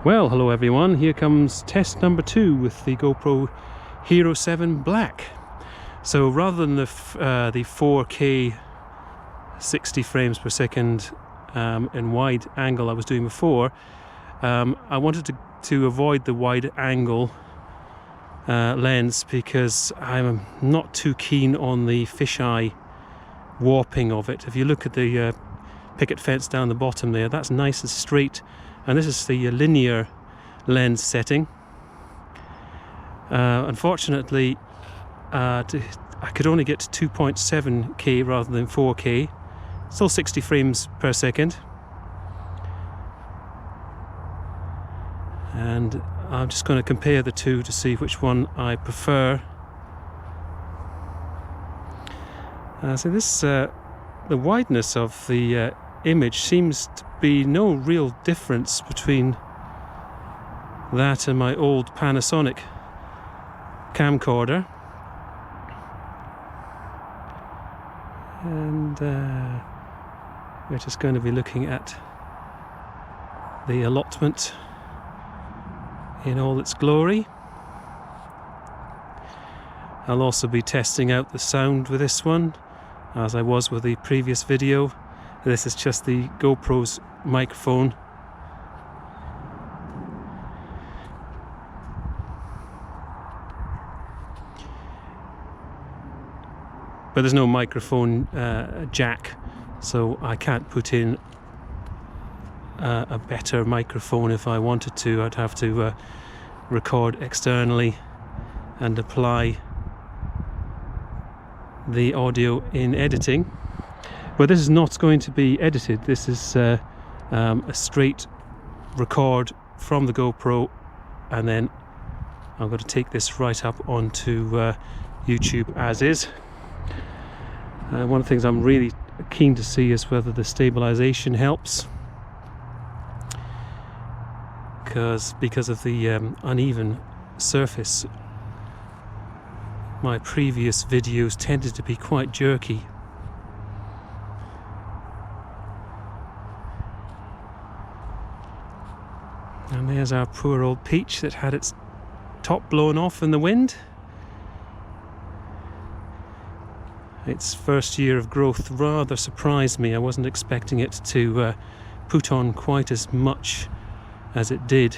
Well, hello everyone, here comes test number 2 with the GoPro Hero 7 Black. So rather than the 4K 60 frames per second in wide angle I was doing before, I wanted to avoid the wide angle lens because I'm not too keen on the fisheye warping of it. If you look at the picket fence down the bottom there, that's nice and straight, and this is the linear lens setting. Unfortunately, I could only get to 2.7K rather than 4K, still 60 frames per second, and I'm just going to compare the two to see which one I prefer. So this the wideness of the image seems to be no real difference between that and my old Panasonic camcorder, and we're just going to be looking at the allotment in all its glory. I'll also be testing out the sound with this one, as I was with the previous video. This is just the GoPro's microphone. But there's no microphone jack, so I can't put in a better microphone if I wanted to. I'd have to record externally and apply the audio in editing. But this is not going to be edited. This is a straight record from the GoPro, and then I'm going to take this right up onto YouTube as is. One of the things I'm really keen to see is whether the stabilization helps, because of the uneven surface. My previous videos tended to be quite jerky. And there's our poor old peach that had its top blown off in the wind. Its first year of growth rather surprised me. I wasn't expecting it to put on quite as much as it did.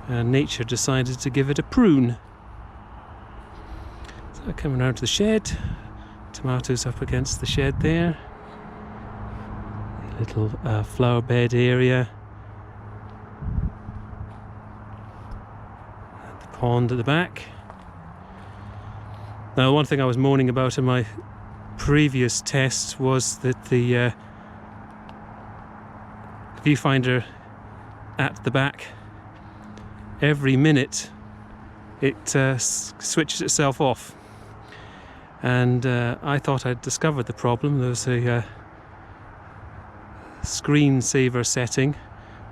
And nature decided to give it a prune. So coming around to the shed, tomatoes up against the shed there. The little flower bed area. And the pond at the back. Now, one thing I was moaning about in my previous test was that the viewfinder at the back, every minute it switches itself off, and I thought I'd discovered the problem. There was a screensaver setting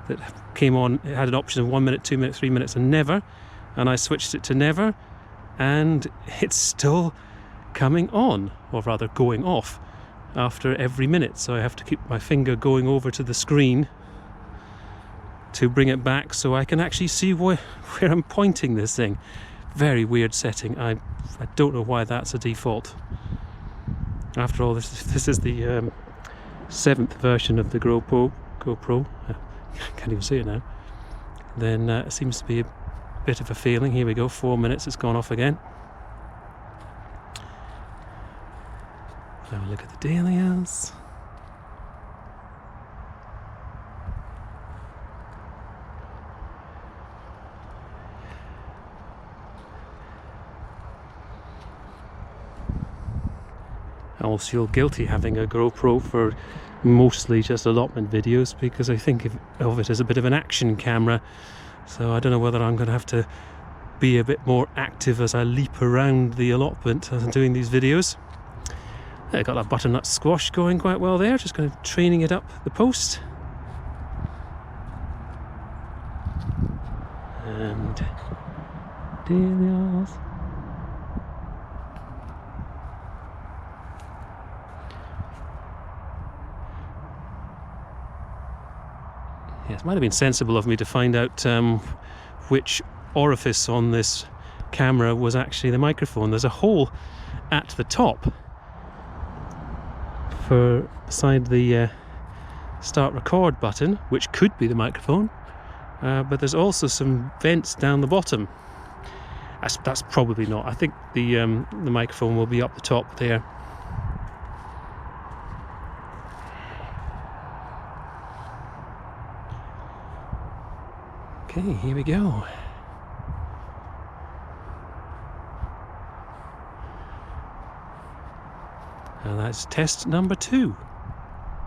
that came on. It had an option of 1 minute, 2 minutes, 3 minutes, and never, and I switched it to never, and it's still coming on, or rather going off after every minute. So I have to keep my finger going over to the screen to bring it back so I can actually see where I'm pointing this thing. Very weird setting. I don't know why that's a default. After all, this is the 7th version of the GoPro. I can't even see it now. Then it seems to be a bit of a feeling. Here we go, 4 minutes, it's gone off again. Have a look at the dahlias. I almost feel guilty having a GoPro for mostly just allotment videos, because I think of it as a bit of an action camera. So I don't know whether I'm going to have to be a bit more active as I leap around the allotment as I'm doing these videos. I got that butternut squash going quite well there, just kind of training it up the post. And dahlias. Yes, it might have been sensible of me to find out which orifice on this camera was actually the microphone. There's a hole at the top for beside the start record button, which could be the microphone, but there's also some vents down the bottom. That's probably not. I think the microphone will be up the top there. Okay, here we go. And that's test number 2.